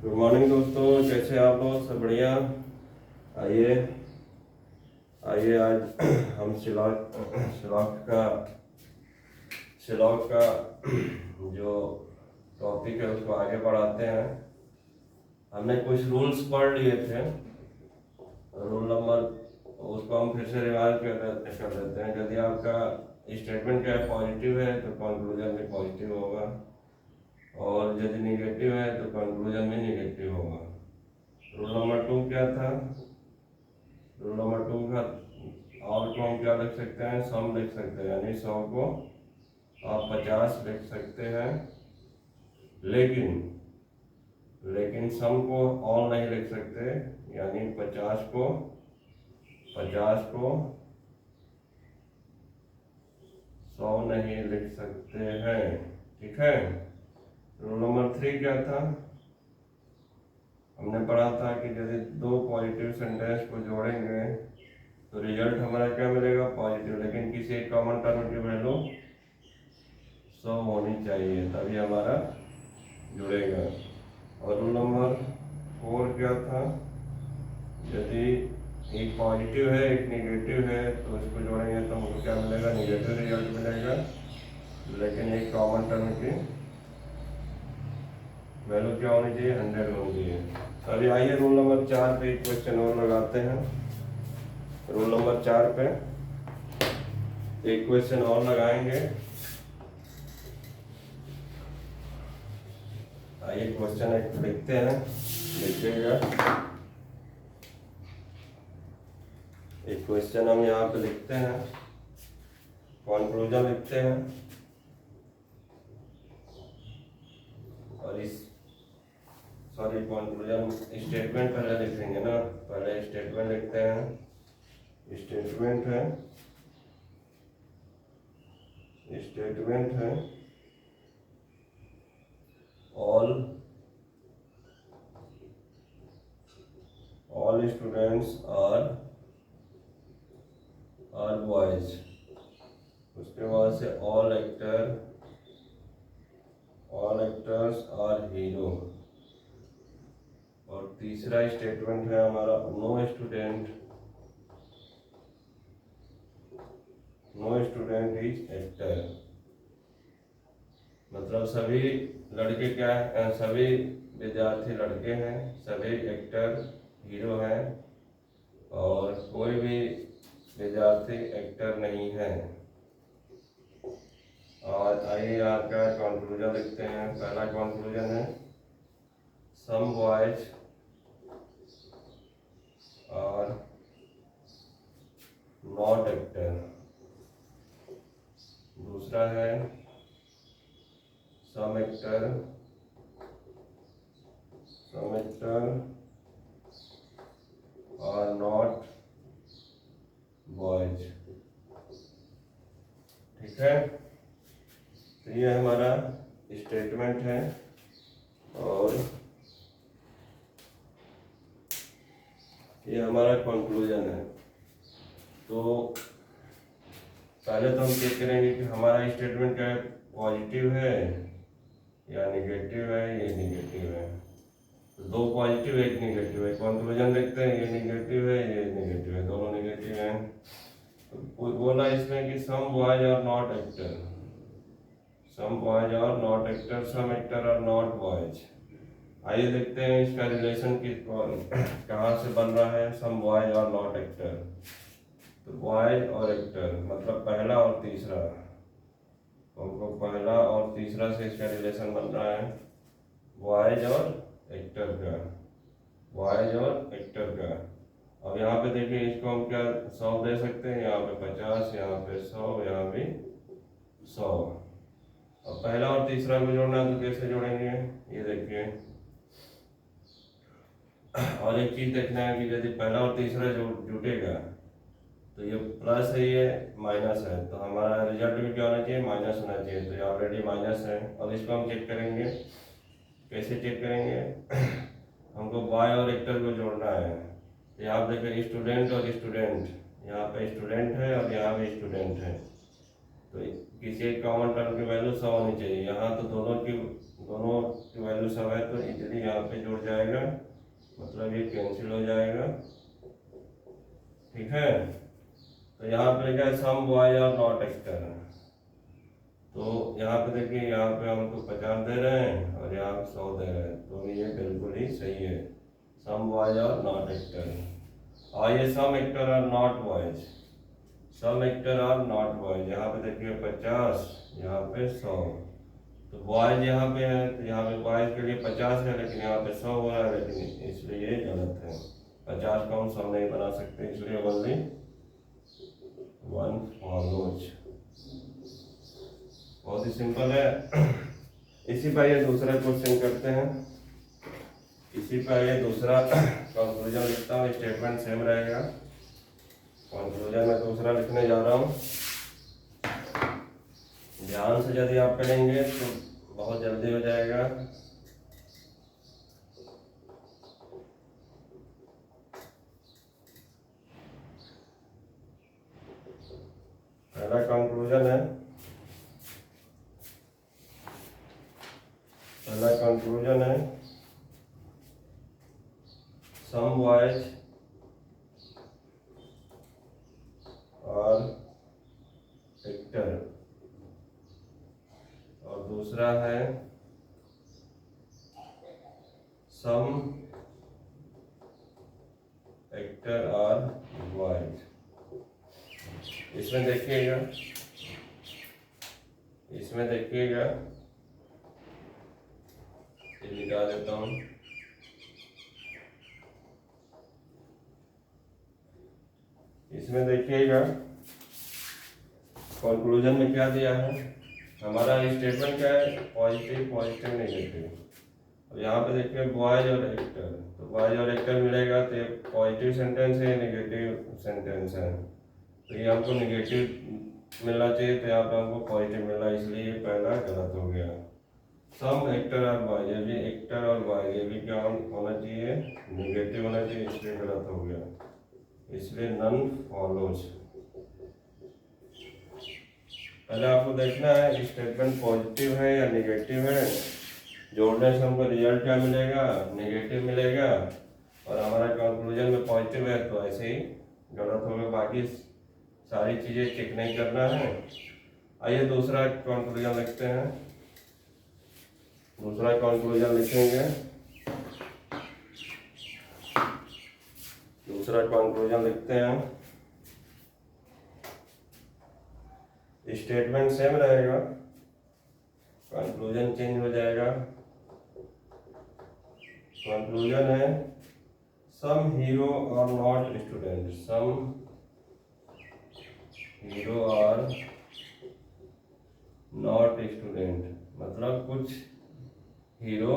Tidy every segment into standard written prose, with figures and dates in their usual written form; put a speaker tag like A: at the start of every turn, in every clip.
A: Good morning दोस्तों, कैसे आप लोग? सब बढ़िया। आइए आइए, आज हम शिलॉग का जो टॉपिक है उसको आगे बढ़ाते हैं। हमने कुछ रूल्स पढ़ लिए थे, रूल नंबर, उसको हम फिर से रिवाइज कर लेते हैं। यदि आपका स्टेटमेंट क्या है, पॉजिटिव है तो कंक्लूजन भी पॉजिटिव होगा, और यदि निगेटिव है तो कंक्लूजन भी निगेटिव होगा। रूल नंबर 2 क्या था? रूल नंबर 2 का और को हम क्या लिख सकते हैं? सम लिख सकते हैं, यानी 100 को आप 50 लिख सकते हैं, लेकिन सम को ऑल नहीं लिख सकते, यानी 50 को 100 नहीं लिख सकते हैं। ठीक है। रूल नंबर 3 क्या था? हमने पढ़ा था कि यदि दो पॉजिटिव सेंटेंस को जोड़ेंगे तो रिजल्ट हमारा क्या मिलेगा? पॉजिटिव, लेकिन किसी एक कॉमन टर्म की वैल्यू 100 होनी चाहिए, तभी हमारा जुड़ेगा। और रूल नंबर 4 क्या था? यदि एक पॉजिटिव है एक नेगेटिव है तो इसको जोड़ेंगे तो हमको क्या मिलेगा? नेगेटिव रिजल्ट मिलेगा, लेकिन एक कॉमन टर्म की वैल्यू क्या होनी चाहिए? 100 होनी चाहिए। अभी आइए रूल नंबर 4 पे एक क्वेश्चन और लगाते हैं। रूल नंबर 4 पे एक क्वेश्चन और लगाएंगे। आइए क्वेश्चन एक लिखते हैं, लिखिएगा। एक क्वेश्चन हम यहाँ पे लिखते हैं, कंक्लूजन लिखते हैं, और इस कंक्लूजन स्टेटमेंट पहले लिखेंगे ना। पहले स्टेटमेंट लिखते हैं। स्टेटमेंट है ऑल स्टूडेंट्स आर बॉयज। उसके बाद से ऑल एक्टर्स आर हीरो। और तीसरा स्टेटमेंट है हमारा नो स्टूडेंट इज एक्टर। मतलब सभी लड़के क्या है? सभी विद्यार्थी लड़के हैं, सभी एक्टर हीरो हैं, और कोई भी विद्यार्थी एक्टर नहीं है। और आइए आपका कंक्लूजन लिखते हैं। पहला कंक्लूजन है some boys are not actor. दूसरा है some actor are not boys. ठीक है, तो ये हमारा स्टेटमेंट है, और ये हमारा कंक्लूजन है। तो पहले तो हम चेक करेंगे कि हमारा स्टेटमेंट क्या है, पॉजिटिव है या निगेटिव है। ये निगेटिव है, तो दो पॉजिटिव एक निगेटिव है। कंक्लूजन देखते हैं, ये निगेटिव है ये निगेटिव है, दोनों निगेटिव हैं। तो बोला इसमें कि some boys are not actor, some actor are not boys. आइए देखते हैं इसका रिलेशन कहाँ से बन रहा है। Some boys are not actor, तो बॉयज और एक्टर मतलब पहला और तीसरा, हमको पहला और तीसरा से इसका रिलेशन बन रहा है बॉयज और एक्टर का। अब यहाँ पे देखिए, इसको हम क्या 100 दे सकते हैं, यहाँ पे 50, यहाँ पे 100, यहाँ भी 100। अब पहला और तीसरा को जोड़ना है तो कैसे जोड़ेंगे? ये देखिए, और एक चीज देखना है कि यदि पहला और तीसरा जो जुटेगा तो ये प्लस है, ये माइनस है, तो हमारा रिजल्ट भी क्या होना चाहिए? माइनस होना चाहिए। तो ये ऑलरेडी माइनस है। अब इसको हम चेक करेंगे। कैसे चेक करेंगे? हमको बॉय और एक्टर को जोड़ना है। तो यहाँ देखिए स्टूडेंट और स्टूडेंट, यहाँ पे स्टूडेंट है और यहाँ भी स्टूडेंट है, तो किसी एक कॉमन टर्म की वैल्यू 100 होनी चाहिए। यहाँ तो दोनों की दोनों की वैल्यू सब है तो इजीली यहाँ पे जुड़ जाएगा, मतलब ये कैंसिल हो जाएगा। ठीक है, तो यहाँ पे लिखा है some boys are not actor, तो यहाँ पे देखिए यहाँ पे हमको 50 दे रहे हैं और यहाँ पे 100 दे रहे हैं, तो ये बिल्कुल ही सही है। Some boys are not actor, और ये some actor are not boys, some actor are not boys, यहाँ पे देखिए 50, यहाँ पे 100, तो बॉयज यहाँ पे है तो यहाँ पे बॉयज के लिए 50 है लेकिन यहाँ पे 100 हो रहा है, लेकिन इसलिए ये गलत है। 50 का हम 100 नहीं बना सकते, इसलिए ओनली 1 फॉलोज। बहुत ही सिंपल है। इसी पर ये दूसरा क्वेश्चन करते हैं, इसी पर ये दूसरा कंक्लूजन लिखता हूँ, स्टेटमेंट सेम रहेगा। कंक्लूजन में दूसरा लिखने जा रहा हूँ, ध्यान से यदि आप करेंगे तो बहुत जल्दी हो जाएगा। पहला कंक्लूजन है, पहला कंक्लूजन है सम बॉयज और एक्टर, और दूसरा है सम एक्टर और बॉयज। इसमें देखिएगा, इसमें देखिएगा, ये निकाल देता हूँ। इसमें देखिएगा कंक्लूजन में क्या दिया है, हमारा स्टेटमेंट क्या है, पॉजिटिव पॉजिटिव नेगेटिव। अब यहाँ पे देखिए बॉयज और एक्टर, तो बॉयज और एक्टर मिलेगा तो ये पॉजिटिव सेंटेंस है, नेगेटिव सेंटेंस है, तो ये हमको नेगेटिव मिलना चाहिए, तो यहाँ पे हमको पॉजिटिव मिला, इसलिए ये पहला गलत हो गया। सम एक्टर और बॉयज, ये भी एक्टर और बॉयज, ये भी क्या होना चाहिए, नेगेटिव होना चाहिए, इसलिए गलत हो गया, इसलिए नन फॉलोज। पहले आपको देखना है स्टेटमेंट पॉजिटिव है या नेगेटिव है, जोड़ने से हमको रिजल्ट क्या मिलेगा, नेगेटिव मिलेगा, और हमारा कंक्लूजन में पॉजिटिव है तो ऐसे ही गलत होगा, बाकी सारी चीज़ें चेक नहीं करना है। आइए दूसरा कंक्लूजन लिखते हैं, दूसरा कंक्लूजन लिखेंगे, दूसरा कंक्लूजन लिखते हैं। स्टेटमेंट सेम रहेगा, कंक्लूजन चेंज हो जाएगा। कंक्लूजन है सम हीरो और नॉट स्टूडेंट, सम हीरो और नॉट स्टूडेंट, मतलब कुछ हीरो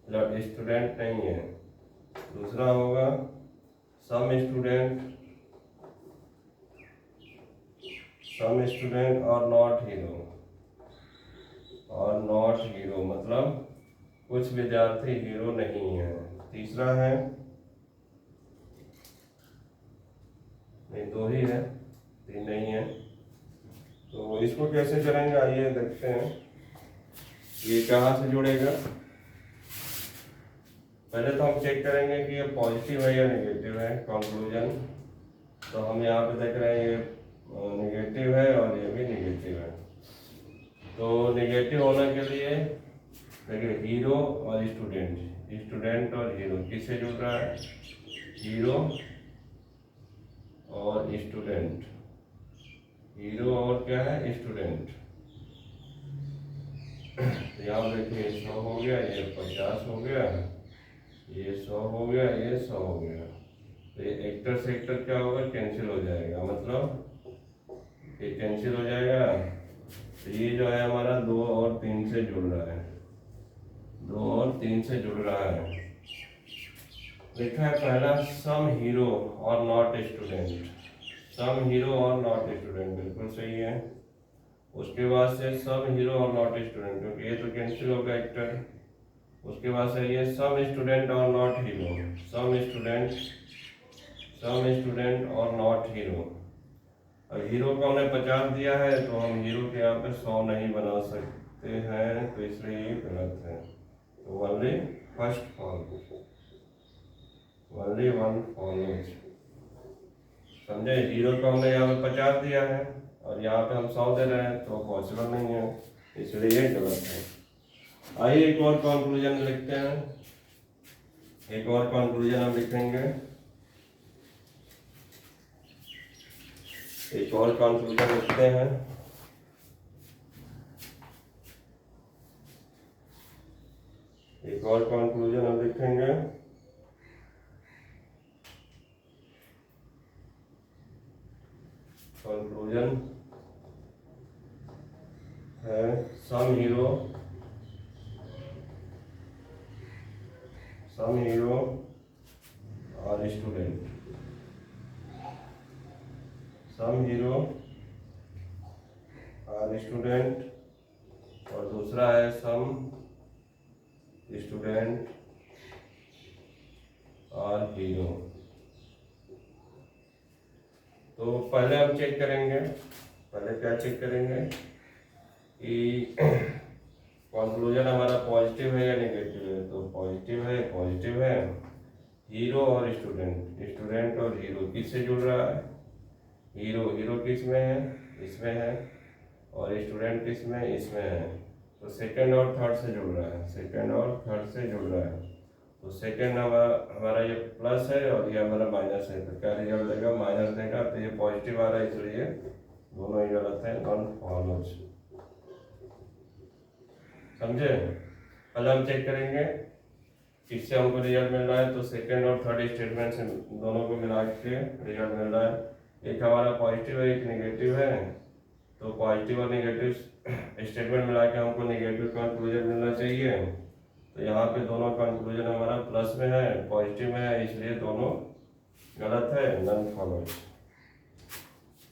A: स्टूडेंट नहीं है। दूसरा होगा सम स्टूडेंट और नॉट हीरो, और नॉट हीरो मतलब कुछ विद्यार्थी हीरो नहीं है। तीसरा है, नहीं दो ही है, तीन नहीं है, तो इसको कैसे करेंगे आइए देखते हैं। ये कहाँ से जुड़ेगा, पहले तो हम चेक करेंगे कि ये पॉजिटिव है या नेगेटिव है कंक्लूजन, तो हम यहाँ पे देख रहे हैं ये नेगेटिव है और ये भी नेगेटिव है। तो नेगेटिव होने के लिए देखिए हीरो और स्टूडेंट, स्टूडेंट और हीरो किससे जुड़ रहा है, हीरो और स्टूडेंट, हीरो और क्या है, स्टूडेंट। यहाँ देखिए 100 हो गया, ये 50 हो गया, ये 100 हो गया, ये 100 हो गया, तो ये एक्टर से एक्टर क्या होगा, कैंसिल हो जाएगा, मतलब ये कैंसिल हो जाएगा। तो ये जो है हमारा 2 और 3 से जुड़ रहा है, 2 और 3 से जुड़ रहा है। लिखा है पहला सम हीरो और नॉट स्टूडेंट, सम हीरो और नॉट स्टूडेंट बिल्कुल सही है। उसके बाद से सम हीरो और नॉट स्टूडेंट, क्योंकि ये तो कैंसिल होगा एक्टर। उसके बाद से ये सम स्टूडेंट और नॉट हीरो, सम स्टूडेंट और नॉट हीरो, अब हीरो को हमने 50 दिया है तो हम हीरो के यहाँ पे 100 नहीं बना सकते हैं, तो इसलिए ये गलत है। तो only first follows, only one follows. समझे? हीरो को हमने यहाँ पे 50 दिया है और यहाँ पे हम 100 दे रहे हैं, तो पॉसिबल नहीं है, इसलिए ये गलत है। आइए एक और कंक्लूजन लिखते हैं, एक और कंक्लूजन हम लिखेंगे, एक और कंक्लूजन लिखते हैं। एक और कंक्लूजन हम लिखेंगे, कंक्लूजन है सम हीरो और स्टूडेंट, सम हीरो और स्टूडेंट, और दूसरा है सम स्टूडेंट और हीरो। तो पहले हम चेक करेंगे, पहले क्या चेक करेंगे कि कंक्लूजन हमारा पॉजिटिव है या नेगेटिव है। तो पॉजिटिव है। हीरो और स्टूडेंट, स्टूडेंट और हीरो किससे जुड़ रहा है? हीरो किस में है? इसमें है। और स्टूडेंट किस में? इसमें है। तो सेकंड और थर्ड से जुड़ रहा है, सेकंड और थर्ड से जुड़ रहा है। तो सेकंड हमारा ये प्लस है और ये हमारा माइनस है, तो क्या रिजल्ट देगा? माइनस देगा। तो ये पॉजिटिव आ रहा है, इसलिए दोनों ही गलत है, नॉन फॉलोज। समझे? पहले हम चेक करेंगे किससे हमको रिजल्ट मिल रहा है। तो सेकंड और थर्ड स्टेटमेंट से दोनों को मिला के रिजल्ट मिल रहा है। एक हमारा पॉजिटिव है, एक नेगेटिव है। तो पॉजिटिव और नेगेटिव स्टेटमेंट मिला के हमको नेगेटिव कंक्लूजन मिलना चाहिए। तो यहाँ पे दोनों कंक्लूजन हमारा प्लस में है, पॉजिटिव में है, इसलिए दोनों गलत है, नॉन फॉलोज।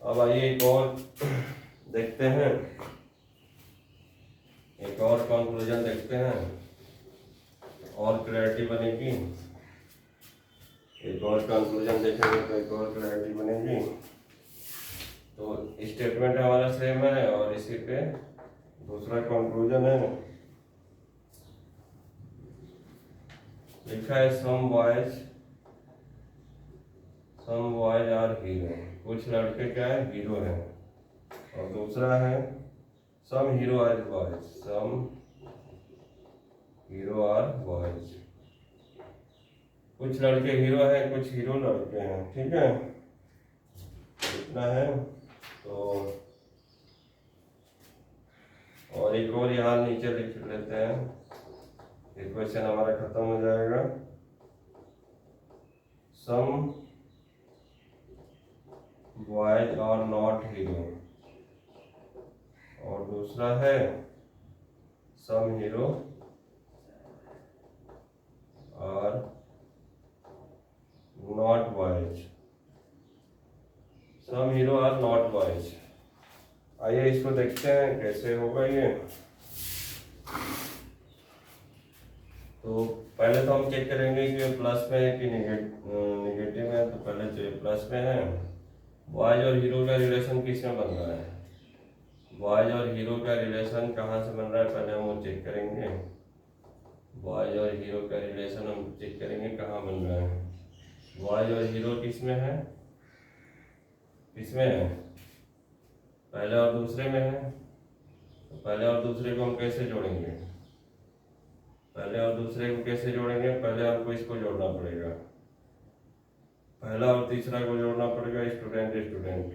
A: अब आइए एक और देखते हैं, एक और कंक्लूजन देखते हैं, और क्लैरिटी बनेगी। एक और कंक्लूजन देखेंगे तो एक और क्लैरिटी बनेगी। तो स्टेटमेंट हमारा सेम है और इसी पे दूसरा कंक्लूजन है, लिखा है सम बॉयज आर हीरो। कुछ लड़के क्या है? हीरो है। और दूसरा है some hero are boys, some hero are boys. कुछ लड़के हीरो हैं, कुछ हीरो लड़के हैं। ठीक है, इतना है। तो और एक और यहाँ नीचे लिख लेते हैं, ये क्वेश्चन हमारा खत्म हो जाएगा। Some boys are not hero, और दूसरा है some hero are not boys, some hero are not boys. आइए इसको देखते हैं कैसे होगा ये। तो पहले तो हम चेक करेंगे कि प्लस में है कि निगेटिव है। तो पहले तो ये प्लस में है। बॉयज और हीरो का रिलेशन किस में बन रहा है? बॉयज और हीरो का रिलेशन कहाँ से बन रहा है, पहले हम वो चेक करेंगे। बॉयज और हीरो का रिलेशन हम चेक करेंगे कहाँ बन रहा है। बॉयज और हीरो किस में है? किसमें है? पहले और दूसरे में है। तो पहले और दूसरे को हम कैसे जोड़ेंगे? पहले और दूसरे को कैसे जोड़ेंगे? पहले हमको इसको जोड़ना पड़ेगा, पहला और तीसरा को जोड़ना पड़ेगा, स्टूडेंट।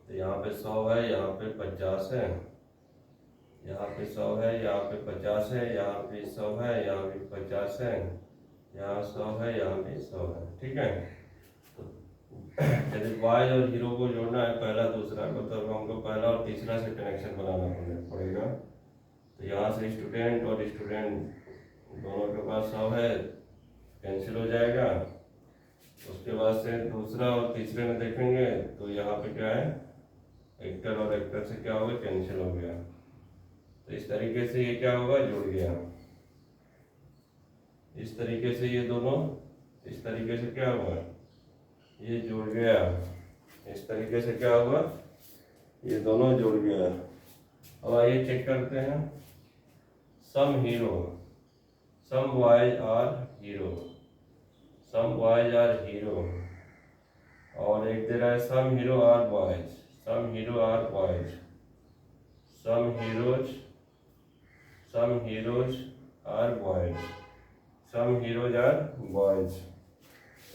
A: तो यहाँ पे 100 है, यहाँ पे 50 है, यहाँ पे 100 है, यहाँ पे 50 है, यहाँ पे 100 है, यहाँ पे 50 है, यहाँ 100 है, यहाँ पे 100 है। ठीक है, तो यदि बॉयज और हीरो को जोड़ना है पहला दूसरा को, तो हमको पहला और तीसरा से कनेक्शन बनाना पड़ेगा। तो यहाँ से स्टूडेंट और स्टूडेंट दोनों के पास 100 है, कैंसिल हो जाएगा। उसके बाद से दूसरा और तीसरे में देखेंगे तो यहाँ पे क्या है, एक्टर और एक्टर से क्या होगा, कैंसिल हो गया। तो इस तरीके से ये क्या होगा, जुड़ गया। इस तरीके से ये दोनों, इस तरीके से क्या हुआ, ये जुड़ गया। इस तरीके से क्या होगा, ये दोनों जुड़ गया। अब आइए चेक करते हैं, some hero, some boys are hero, some boys are hero, और एक दे रहा है some hero are boys, some hero are boys, some heroes, some heroes are boys, some heroes are boys,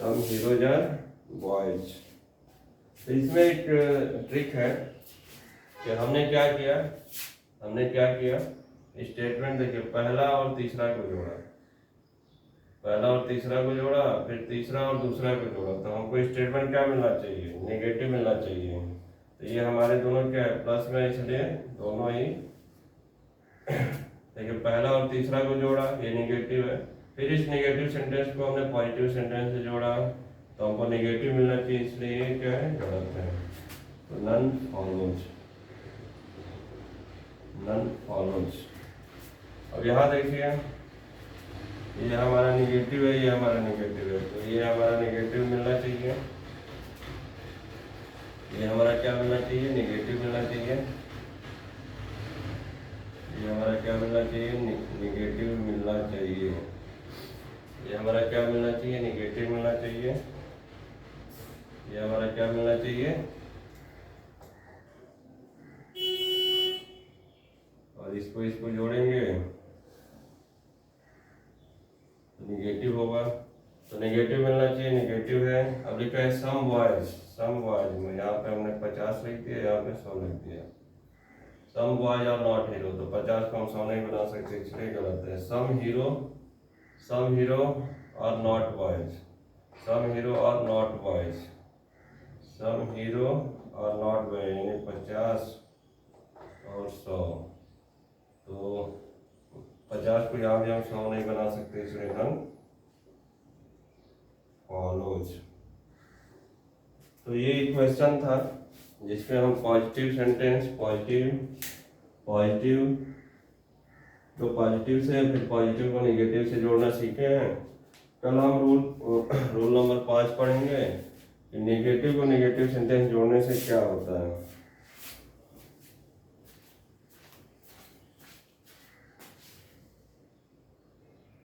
A: some heroes are boys. तो इसमें एक trick है कि हमने क्या किया, स्टेटमेंट देखिए, पहला और तीसरा को जोड़ा, पहला और तीसरा को जोड़ा, फिर तीसरा और दूसरा को जोड़ा, तो हमको स्टेटमेंट क्या मिलना चाहिए, नेगेटिव मिलना चाहिए। तो ये हमारे दोनों क्या है, प्लस में, इसलिए दोनों ही देखिए पहला और तीसरा को जोड़ा, ये नेगेटिव है, फिर इस नेगेटिव सेंटेंस को हमने पॉजिटिव सेंटेंस से जोड़ा तो हमको नेगेटिव मिलना चाहिए, इसलिए ये क्या है, गलत है। तो नन फॉलोज, नन फॉलोज। अब यहाँ देखिए, ये हमारा नेगेटिव है, ये हमारा नेगेटिव है, तो ये हमारा नेगेटिव मिलना चाहिए, ये हमारा क्या मिलना चाहिए, नेगेटिव मिलना चाहिए, ये हमारा क्या मिलना चाहिए, नेगेटिव मिलना चाहिए, ये हमारा क्या मिलना चाहिए, नेगेटिव मिलना चाहिए, ये हमारा क्या मिलना चाहिए, और इसको जोड़ेंगे तो नेगेटिव होगा, तो नेगेटिव मिलना चाहिए, नेगेटिव है। अब लिखा है सम बॉयज, सम बॉयज में यहाँ पे हमने 50 लिख दिया, यहाँ पे 100 लिख दिया। Some boys are not hero, तो 50 को हम 100 नहीं बना सकते, इसलिए गलत है। Some hero are not boys, some hero are not boys, some hero are not boys, यानी 50 और 100, तो 50 को यहाँ भी हम 100 नहीं बना सकते, इसलिए नन फॉलोज। तो ये क्वेश्चन था जिसमें हम पॉजिटिव सेंटेंस, पॉजिटिव तो पॉजिटिव से, फिर पॉजिटिव को नेगेटिव से जोड़ना सीखे हैं। कल हम रूल नंबर 5 पढ़ेंगे कि नेगेटिव को नेगेटिव सेंटेंस जोड़ने से क्या होता है।